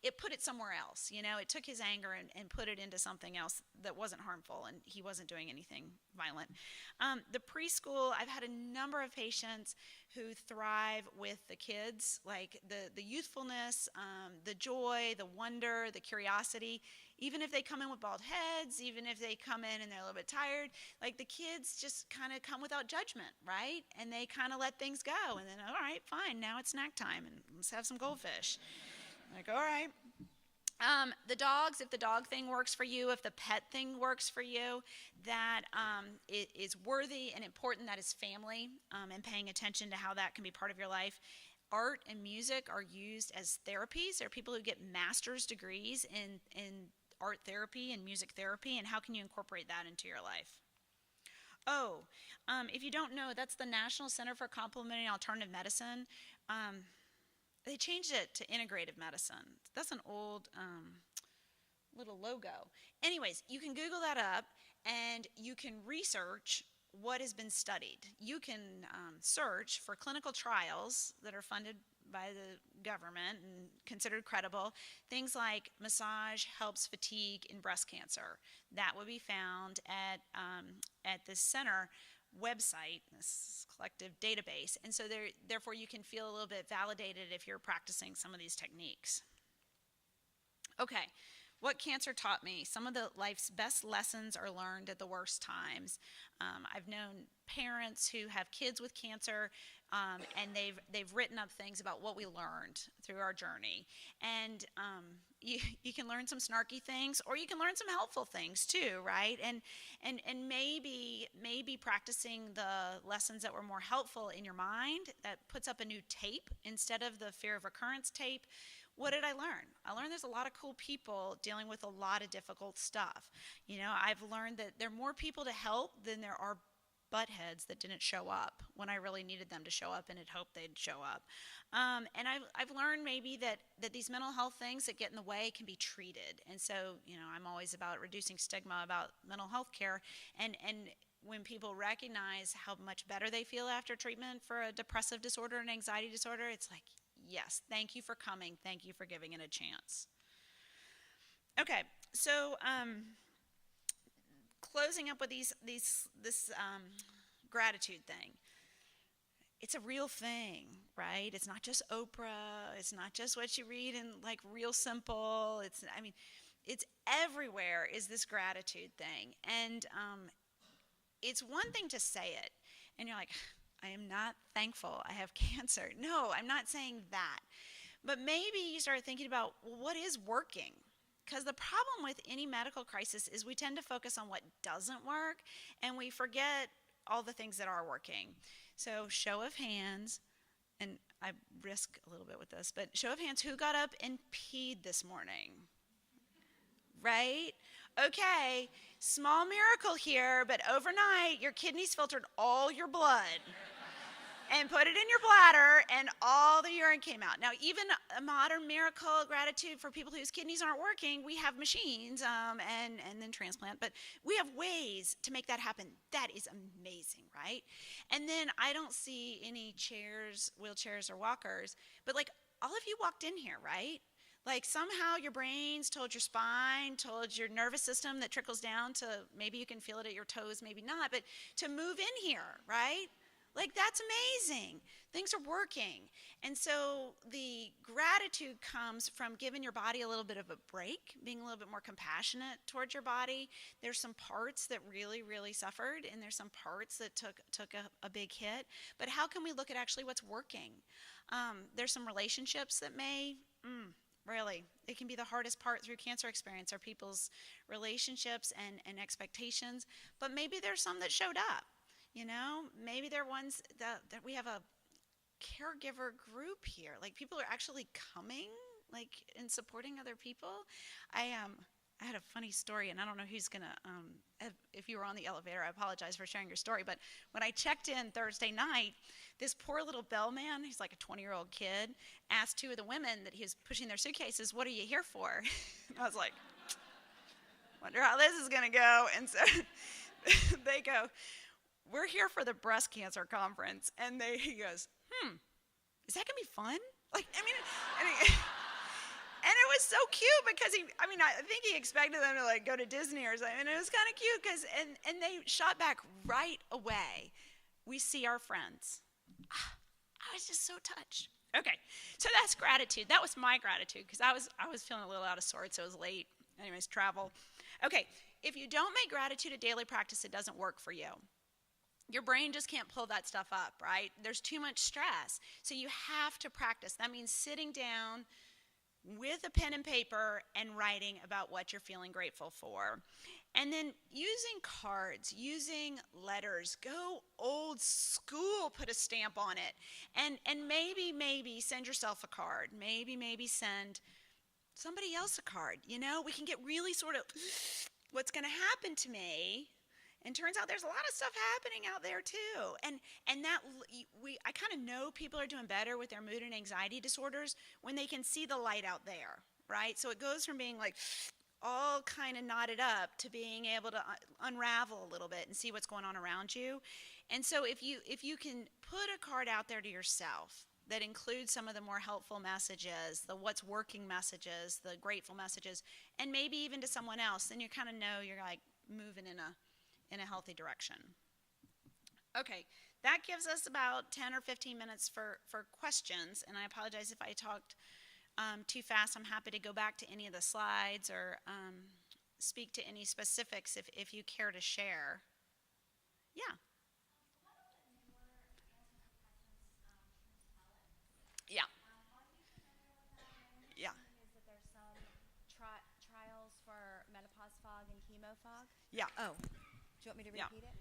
it put it somewhere else. It took his anger and put it into something else that wasn't harmful, and he wasn't doing anything violent. The preschool, I've had a number of patients who thrive with the kids, like the youthfulness, the joy, the wonder, the curiosity. Even if they come in with bald heads, even if they come in and they're a little bit tired, like the kids just kind of come without judgment, right? And they kind of let things go. And then, all right, fine, now it's snack time and let's have some goldfish. Like, all right. The dogs, if the dog thing works for you, if the pet thing works for you, that it is worthy and important. That is family, and paying attention to how that can be part of your life. Art and music are used as therapies. There are people who get master's degrees in art therapy and music therapy, and how can you incorporate that into your life? Oh, if you don't know, that's the National Center for Complementary and Alternative Medicine. Um, they changed it to integrative medicine. That's an old little logo. Anyways, you can Google that up and you can research what has been studied. You can search for clinical trials that are funded by the government and considered credible. Things like massage helps fatigue in breast cancer. That would be found at this center website, this collective database. And so therefore you can feel a little bit validated if you're practicing some of these techniques. Okay, what cancer taught me. Some of the life's best lessons are learned at the worst times. I've known parents who have kids with cancer, and they've written up things about what we learned through our journey. And you can learn some snarky things, or you can learn some helpful things too, right? And maybe practicing the lessons that were more helpful in your mind, that puts up a new tape instead of the fear of recurrence tape. What did I learn? I learned there's a lot of cool people dealing with a lot of difficult stuff. I've learned that there are more people to help than there are buttheads that didn't show up when I really needed them to show up and had hoped they'd show up. And I've learned maybe that these mental health things that get in the way can be treated. And so, I'm always about reducing stigma about mental health care. And when people recognize how much better they feel after treatment for a depressive disorder and anxiety disorder, it's like, yes, thank you for coming. Thank you for giving it a chance. Okay, so closing up with this gratitude thing. It's a real thing, right? It's not just Oprah. It's not just what you read in like Real Simple. It's everywhere. Is this gratitude thing, and it's one thing to say it, and you're like, I am not thankful I have cancer. No, I'm not saying that. But maybe you start thinking about, well, what is working? Because the problem with any medical crisis is we tend to focus on what doesn't work and we forget all the things that are working. So, show of hands, and I risk a little bit with this, but show of hands, who got up and peed this morning? Right? Okay, small miracle here, but overnight your kidneys filtered all your blood and put it in your bladder, and all the urine came out. Now, even a modern miracle gratitude for people whose kidneys aren't working, we have machines and then transplant, but we have ways to make that happen. That is amazing, right? And then I don't see any chairs, wheelchairs, or walkers, but like all of you walked in here, right? Like somehow your brains told your spine, told your nervous system that trickles down to, maybe you can feel it at your toes, maybe not, but to move in here, right? Like, that's amazing. Things are working. And so the gratitude comes from giving your body a little bit of a break, being a little bit more compassionate towards your body. There's some parts that really, really suffered, and there's some parts that took a big hit. But how can we look at actually what's working? There's some relationships that really, it can be the hardest part through cancer experience, are people's relationships and expectations. But maybe there's some that showed up. Maybe they're ones that we have a caregiver group here. Like, people are actually coming, like, and supporting other people. I had a funny story, and I don't know who's gonna. If you were on the elevator, I apologize for sharing your story. But when I checked in Thursday night, this poor little bellman, he's like a 20-year-old kid, asked two of the women that he was pushing their suitcases, "What are you here for?" And I was like, "Wonder how this is gonna go." And so they go, "We're here for the breast cancer conference." And he goes, "Is that gonna be fun?" Like, and it was so cute because I think he expected them to like go to Disney or something. And it was kind of cute because, and they shot back right away. We see our friends. I was just so touched. Okay, so that's gratitude. That was my gratitude because I was feeling a little out of sorts. So it was late. Anyways, travel. Okay, if you don't make gratitude a daily practice, it doesn't work for you. Your brain just can't pull that stuff up, right? There's too much stress. So you have to practice. That means sitting down with a pen and paper and writing about what you're feeling grateful for. And then using cards, using letters, go old school, put a stamp on it. And maybe send yourself a card. Maybe send somebody else a card. We can get really sort of, what's going to happen to me And turns out there's a lot of stuff happening out there too. And that we I kind of know people are doing better with their mood and anxiety disorders when they can see the light out there, right? So it goes from being like all kind of knotted up to being able to unravel a little bit and see what's going on around you. And so if you can put a card out there to yourself that includes some of the more helpful messages, the what's working messages, the grateful messages, and maybe even to someone else, then you kind of know you're like moving in a healthy direction. Okay, that gives us about 10 or 15 minutes for questions, and I apologize if I talked too fast. I'm happy to go back to any of the slides or speak to any specifics if you care to share. Yeah. Yeah. Yeah. Is that there's some trials for menopause fog and chemo fog? Yeah. Oh, do you want me to Yeah. repeat it?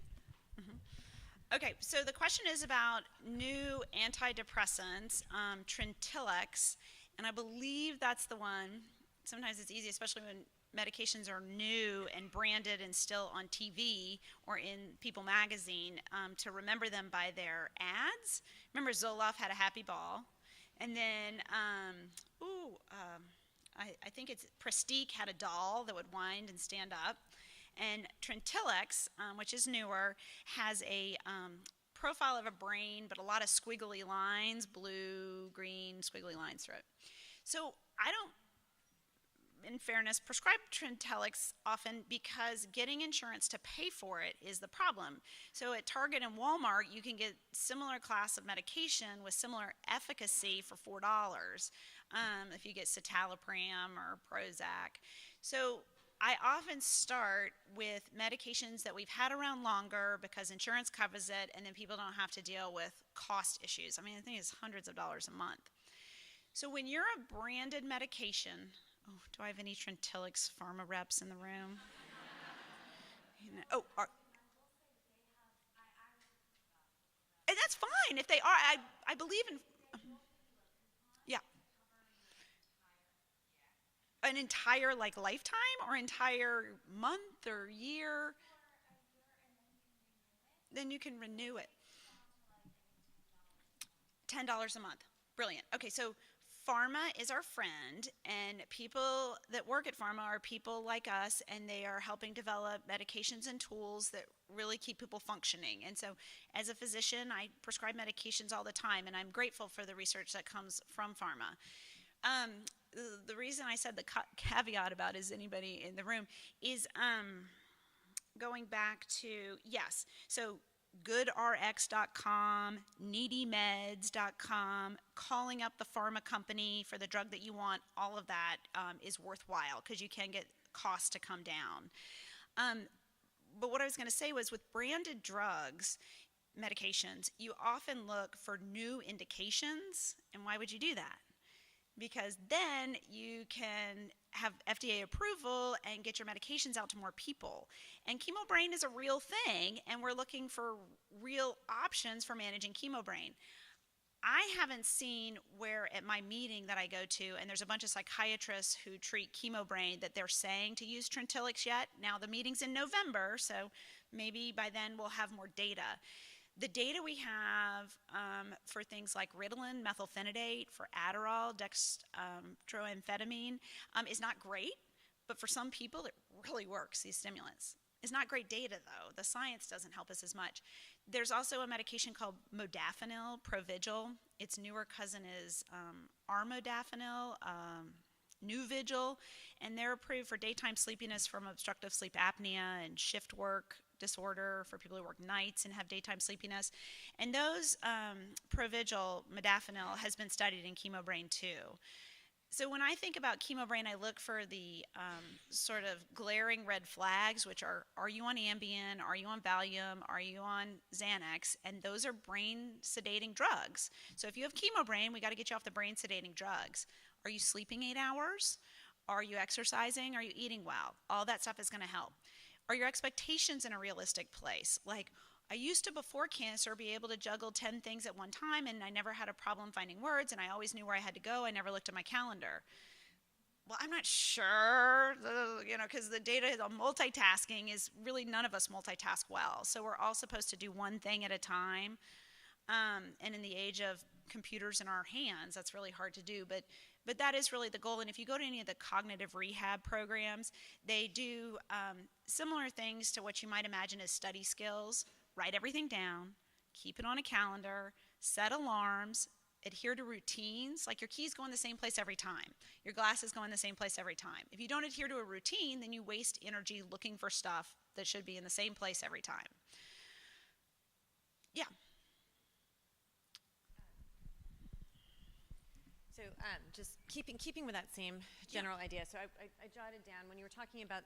Okay, so the question is about new antidepressants, Trintellix, and I believe that's the one. Sometimes it's easy, especially when medications are new and branded and still on TV or in People magazine, to remember them by their ads. Remember Zoloft had a happy ball, and then I think it's Prestique had a doll that would wind and stand up. And Trintellix, which is newer, has a profile of a brain, but a lot of squiggly lines, blue, green, squiggly lines through it. So I don't, in fairness, prescribe Trintellix often because getting insurance to pay for it is the problem. So at Target and Walmart, you can get similar class of medication with similar efficacy for $4 if you get citalopram or Prozac. So I often start with medications that we've had around longer because insurance covers it, and then people don't have to deal with cost issues. I mean, I think it's hundreds of dollars a month. So when you're a branded medication, oh, do I have any Trintellix pharma reps in the room? And that's fine if they are. I believe in, yeah, an entire like lifetime or entire month or year. Then you can renew it. $10 a month. Brilliant. Okay, so pharma is our friend, and people that work at pharma are people like us, and they are helping develop medications and tools that really keep people functioning. And so, as a physician, I prescribe medications all the time, and I'm grateful for the research that comes from pharma. Um, the reason I said the caveat about is anybody in the room is going back to, yes, so goodrx.com, needymeds.com, calling up the pharma company for the drug that you want, all of that is worthwhile because you can get costs to come down. But what I was going to say was with branded drugs, medications, you often look for new indications. And why would you do that? Because then you can have FDA approval and get your medications out to more people. And chemo brain is a real thing, and we're looking for real options for managing chemo brain. I haven't seen where at my meeting that I go to, and there's a bunch of psychiatrists who treat chemo brain, that they're saying to use Trintellix yet. Now the meeting's in November, so maybe by then we'll have more data. The data we have for things like Ritalin, methylphenidate, for Adderall, dextroamphetamine is not great, but for some people it really works, these stimulants. It's not great data though. The science doesn't help us as much. There's also a medication called modafinil, Provigil. Its newer cousin is armodafinil, Nuvigil, and they're approved for daytime sleepiness from obstructive sleep apnea and shift work disorder for people who work nights and have daytime sleepiness. And those Provigil, modafinil, has been studied in chemo brain too. So when I think about chemo brain, I look for the sort of glaring red flags, which are you on Ambien? Are you on Valium? Are you on Xanax? And those are brain sedating drugs. So if you have chemo brain, we got to get you off the brain sedating drugs. Are you sleeping 8 hours? Are you exercising? Are you eating well? All that stuff is going to help. Are your expectations in a realistic place? Like, I used to, before cancer, be able to juggle 10 things at one time, and I never had a problem finding words, and I always knew where I had to go. I never looked at my calendar. well, I'm not sure, because the data on multitasking is really none of us multitask well. So we're all supposed to do one thing at a time. And in the age of computers in our hands, that's really hard to do. But that is really the goal. And if you go to any of the cognitive rehab programs, they do similar things to what you might imagine as study skills. Write everything down, keep it on a calendar, set alarms, adhere to routines. Like your keys go in the same place every time. Your glasses go in the same place every time. If you don't adhere to a routine, then you waste energy looking for stuff that should be in the same place every time. Yeah. So just keeping with that same general idea. So I jotted down when you were talking about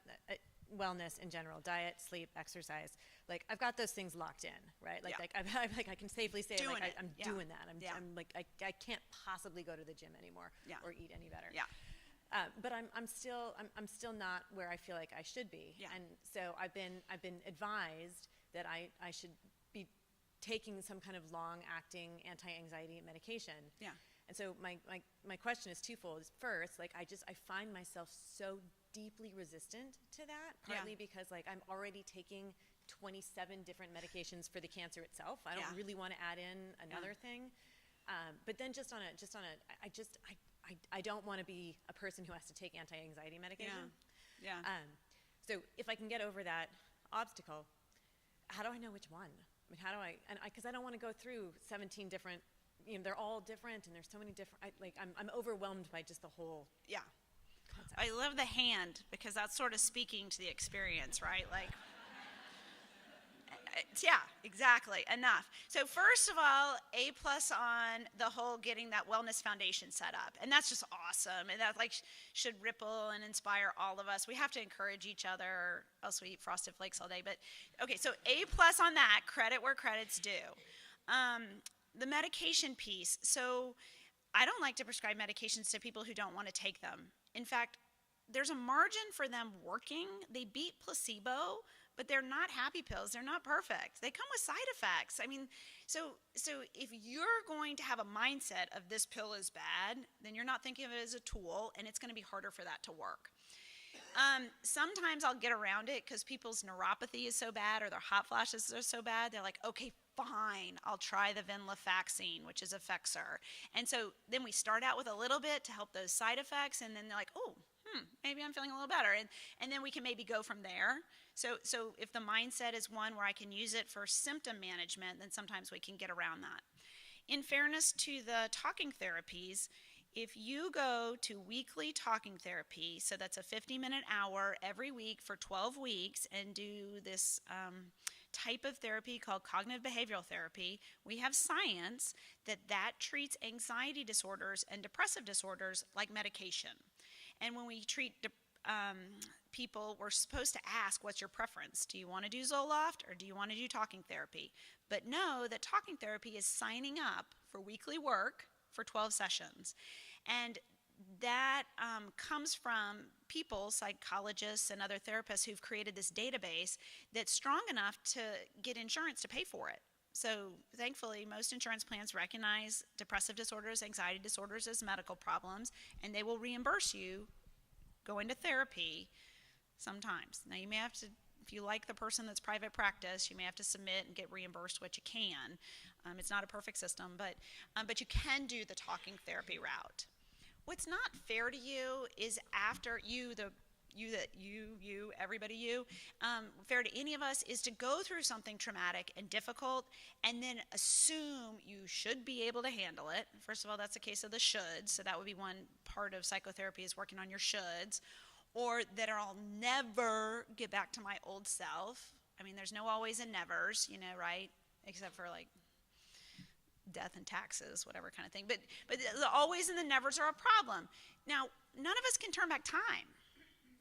wellness in general, diet, sleep, exercise. Like I've got those things locked in, right? Like I can safely say I'm doing that. I'm like I can't possibly go to the gym anymore or eat any better. Yeah. But I'm still not where I feel like I should be. Yeah. And so I've been advised that I should be taking some kind of long-acting anti-anxiety medication. Yeah. And so my question is twofold. First, like I find myself so deeply resistant to that, partly because like I'm already taking 27 different medications for the cancer itself. I don't really want to add in another thing. But then I don't want to be a person who has to take anti-anxiety medication. Yeah. So if I can get over that obstacle, how do I know which one? I mean, how do I? And because I don't want to go through 17 different. They're all different, and there's so many different. I'm overwhelmed by just the whole. Yeah. Concept. I love the hand because that's sort of speaking to the experience, right? Like, yeah, exactly. Enough. So first of all, A+ on the whole getting that wellness foundation set up, and that's just awesome, and that like should ripple and inspire all of us. We have to encourage each other, or else we eat Frosted Flakes all day. But okay, so A+ on that. Credit where credit's due. The medication piece. So I don't like to prescribe medications to people who don't want to take them. In fact, there's a margin for them working. They beat placebo, but they're not happy pills. They're not perfect. They come with side effects. I mean, so if you're going to have a mindset of this pill is bad, then you're not thinking of it as a tool, and it's going to be harder for that to work. Sometimes I'll get around it because people's neuropathy is so bad or their hot flashes are so bad. They're like, okay, fine, I'll try the venlafaxine, which is Effexor. And so then we start out with a little bit to help those side effects, and then they're like, oh, maybe I'm feeling a little better. And then we can maybe go from there. So if the mindset is one where I can use it for symptom management, then sometimes we can get around that. In fairness to the talking therapies, if you go to weekly talking therapy, so that's a 50-minute hour every week for 12 weeks, and do this type of therapy called cognitive behavioral therapy, we have science that treats anxiety disorders and depressive disorders like medication. And when we treat people, we're supposed to ask, what's your preference? Do you want to do Zoloft or do you want to do talking therapy? But know that talking therapy is signing up for weekly work for 12 sessions. And that comes from people, psychologists and other therapists who've created this database that's strong enough to get insurance to pay for it. So thankfully, most insurance plans recognize depressive disorders, anxiety disorders as medical problems, and they will reimburse you going to therapy sometimes. Now you may have to, if you like the person that's private practice, you may have to submit and get reimbursed what you can. It's not a perfect system, but you can do the talking therapy route. What's not fair to you is after everybody, fair to any of us is to go through something traumatic and difficult and then assume you should be able to handle it. First of all, that's a case of the shoulds, so that would be one part of psychotherapy is working on your shoulds, or that I'll never get back to my old self. I mean, there's no always and nevers, right? Except for like death and taxes, whatever kind of thing. But the always and the nevers are a problem. Now, none of us can turn back time.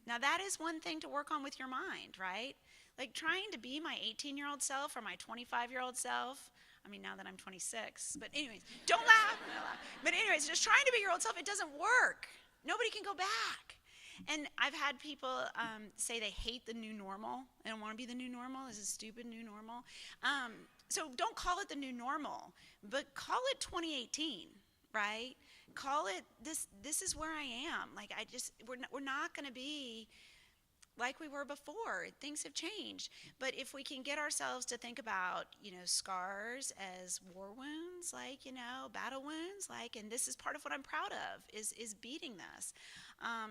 Now, that is one thing to work on with your mind, right? Like trying to be my 18-year-old self or my 25-year-old self. I mean, now that I'm 26. But anyways, don't laugh. But anyways, just trying to be your old self, it doesn't work. Nobody can go back. And I've had people say they hate the new normal. They don't want to be the new normal. This is stupid new normal. So don't call it the new normal, but call it 2018, right? call it this is where I am. Like we're not going to be like we were before. Things have changed. But if we can get ourselves to think about, scars as war wounds, like, battle wounds, like, and this is part of what I'm proud of is beating this.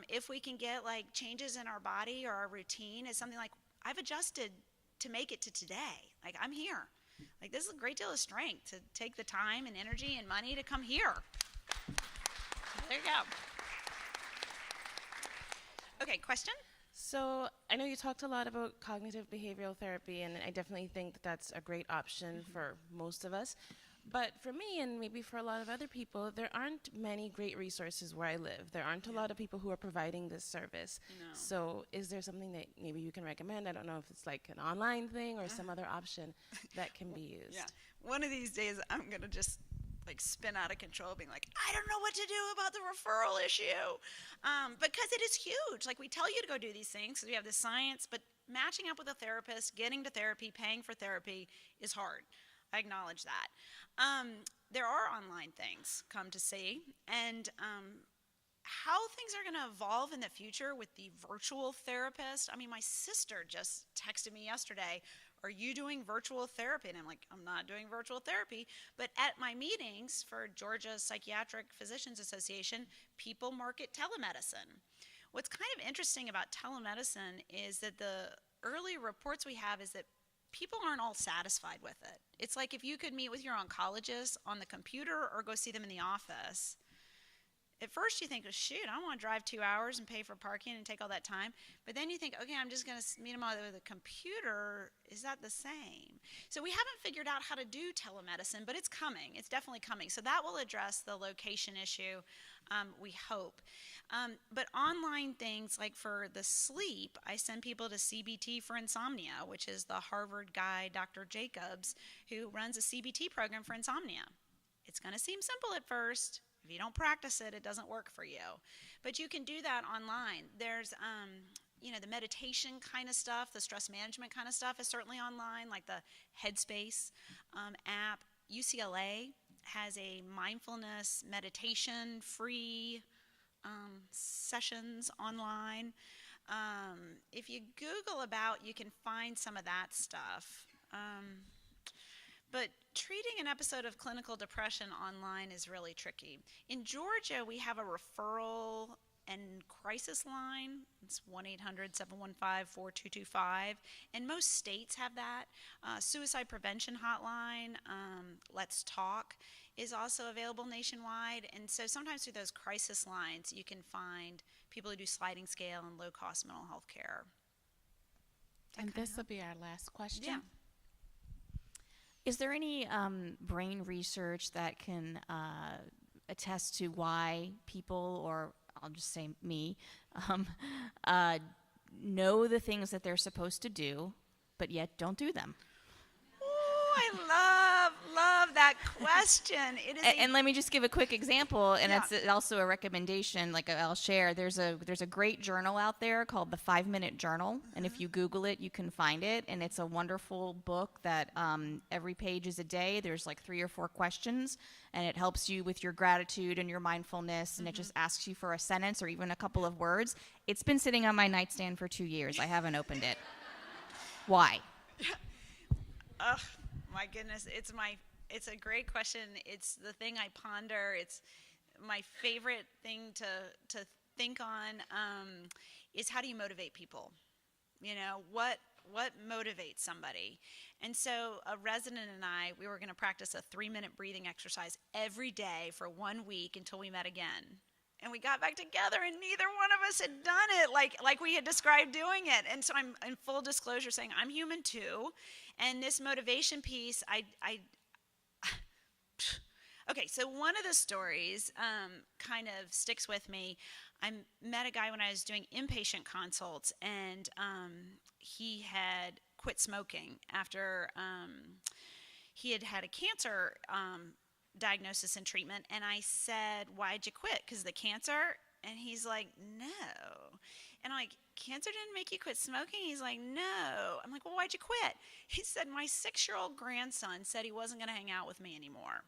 If we can get like changes in our body or our routine as something like I've adjusted to make it to today. Like I'm here. Like this is a great deal of strength to take the time and energy and money to come here. There you go. Okay, question? So I know you talked a lot about cognitive behavioral therapy, and I definitely think that's a great option for most of us. But for me, and maybe for a lot of other people, there aren't many great resources where I live. There aren't a lot of people who are providing this service. No. So is there something that maybe you can recommend? I don't know if it's like an online thing or some other option that can be used. Yeah. One of these days, I'm going to just like spin out of control being like, I don't know what to do about the referral issue. Because it is huge. Like we tell you to go do these things because we have the science, but matching up with a therapist, getting to therapy, paying for therapy is hard. I acknowledge that. There are online things come to see, and how things are going to evolve in the future with the virtual therapist. I mean, my sister just texted me yesterday, are you doing virtual therapy? And I'm like, I'm not doing virtual therapy. But at my meetings for Georgia's Psychiatric Physicians Association, people market telemedicine. What's kind of interesting about telemedicine is that the early reports we have is that people aren't all satisfied with it. It's like if you could meet with your oncologist on the computer or go see them in the office. At first you think, oh, shoot, I don't want to drive 2 hours and pay for parking and take all that time. But then you think, okay, I'm just going to meet them on the computer. Is that the same? So we haven't figured out how to do telemedicine, but it's coming. It's definitely coming. So that will address the location issue, we hope. But online things like for the sleep, I send people to CBT for insomnia, which is the Harvard guy, Dr. Jacobs, who runs a CBT program for insomnia. It's going to seem simple at first. If you don't practice it, it doesn't work for you. But you can do that online. There's, the meditation kind of stuff, the stress management kind of stuff is certainly online, like the Headspace app. UCLA has a mindfulness meditation free sessions online. If you Google about, you can find some of that stuff. But treating an episode of clinical depression online is really tricky. In Georgia, we have a referral and crisis line. It's 1-800-715-4225. And most states have that. Suicide prevention hotline, Let's Talk, is also available nationwide. And so sometimes through those crisis lines, you can find people who do sliding scale and low-cost mental health care. And this will be our last question. Yeah. Is there any brain research that can attest to why people, or I'll just say me, know the things that they're supposed to do, but yet don't do them? Oh, I love that question. It is And let me just give a quick example, and Yeah. it's also a recommendation. Like I'll share, there's a great journal out there called the 5-Minute Journal, and if you Google it, you can find it. And it's a wonderful book that every page is a day. There's like 3 or 4 questions, and it helps you with your gratitude and your mindfulness. And it just asks you for a sentence or even a couple of words. It's been sitting on my nightstand for 2 years. I haven't opened it. Why? Oh, my goodness. It's a great question. It's the thing I ponder. It's my favorite thing to think on is how do you motivate people? What motivates somebody? And so a resident and I, we were going to practice a 3-minute breathing exercise every day for 1 week until we met again. And we got back together, and neither one of us had done it like we had described doing it. And so I'm in full disclosure saying I'm human too. And this motivation piece, okay, so one of the stories kind of sticks with me. I met a guy when I was doing inpatient consults, and he had quit smoking after he had had a cancer diagnosis and treatment. And I said, why'd you quit? Because the cancer? And he's like, no. And I'm like, cancer didn't make you quit smoking? He's like, no. I'm like, well, why'd you quit? He said, my 6-year-old grandson said he wasn't going to hang out with me anymore.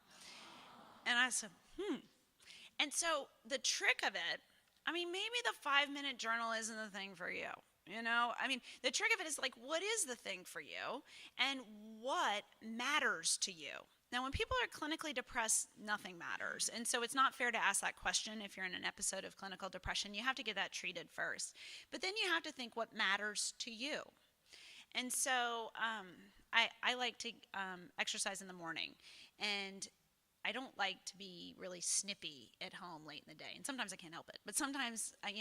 And I said, And so the trick of it, I mean, maybe the 5-minute journal isn't the thing for you. You know, I mean, the trick of it is like, what is the thing for you and what matters to you? Now, when people are clinically depressed, nothing matters. And so it's not fair to ask that question if you're in an episode of clinical depression. You have to get that treated first. But then you have to think what matters to you. And so I like to exercise in the morning. And I don't like to be really snippy at home late in the day, and sometimes I can't help it. But sometimes, I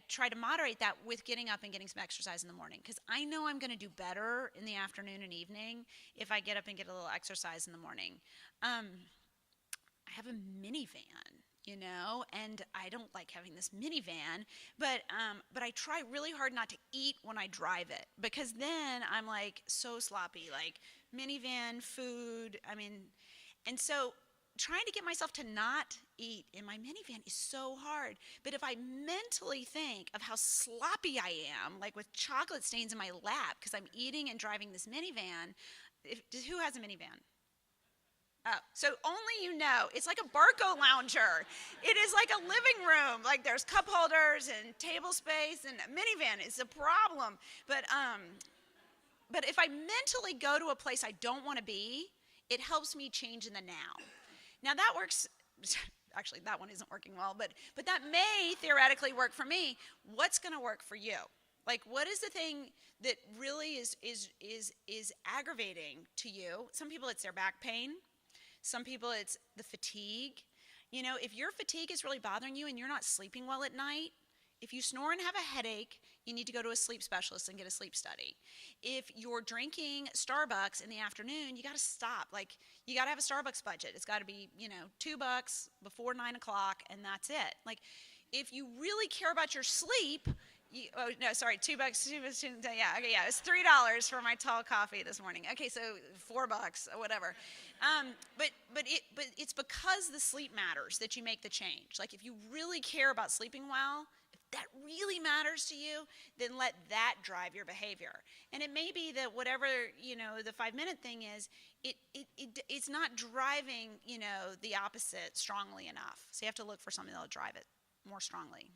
try to moderate that with getting up and getting some exercise in the morning, because I know I'm going to do better in the afternoon and evening if I get up and get a little exercise in the morning. I have a minivan, and I don't like having this minivan, but I try really hard not to eat when I drive it, because then I'm like so sloppy, like minivan, food, and so trying to get myself to not eat in my minivan is so hard. But if I mentally think of how sloppy I am, like with chocolate stains in my lap because I'm eating and driving this minivan, who has a minivan? Oh, so only it's like a Barco lounger. It is like a living room. Like there's cup holders and table space, and a minivan is a problem. But if I mentally go to a place I don't want to be, it helps me change in the now. Now that works. Actually, that one isn't working well, but that may theoretically work for me. What's going to work for you? Like, what is the thing that really is aggravating to you? Some people it's their back pain. Some people it's the fatigue. If your fatigue is really bothering you and you're not sleeping well at night, if you snore and have a headache, you need to go to a sleep specialist and get a sleep study. If you're drinking Starbucks in the afternoon, you got to stop. Like, you got to have a Starbucks budget. It's got to be, $2 before 9 o'clock, and that's it. Like, if you really care about your sleep, $2. Yeah, it's $3 for my tall coffee this morning. Okay, so $4, whatever. But it's because the sleep matters that you make the change. Like, if you really care about sleeping well, that really matters to you, then let that drive your behavior. And it may be that whatever, the 5-minute thing is, it's not driving, the opposite strongly enough. So you have to look for something that'll drive it more strongly.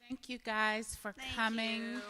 Thank you guys for Thank coming. you.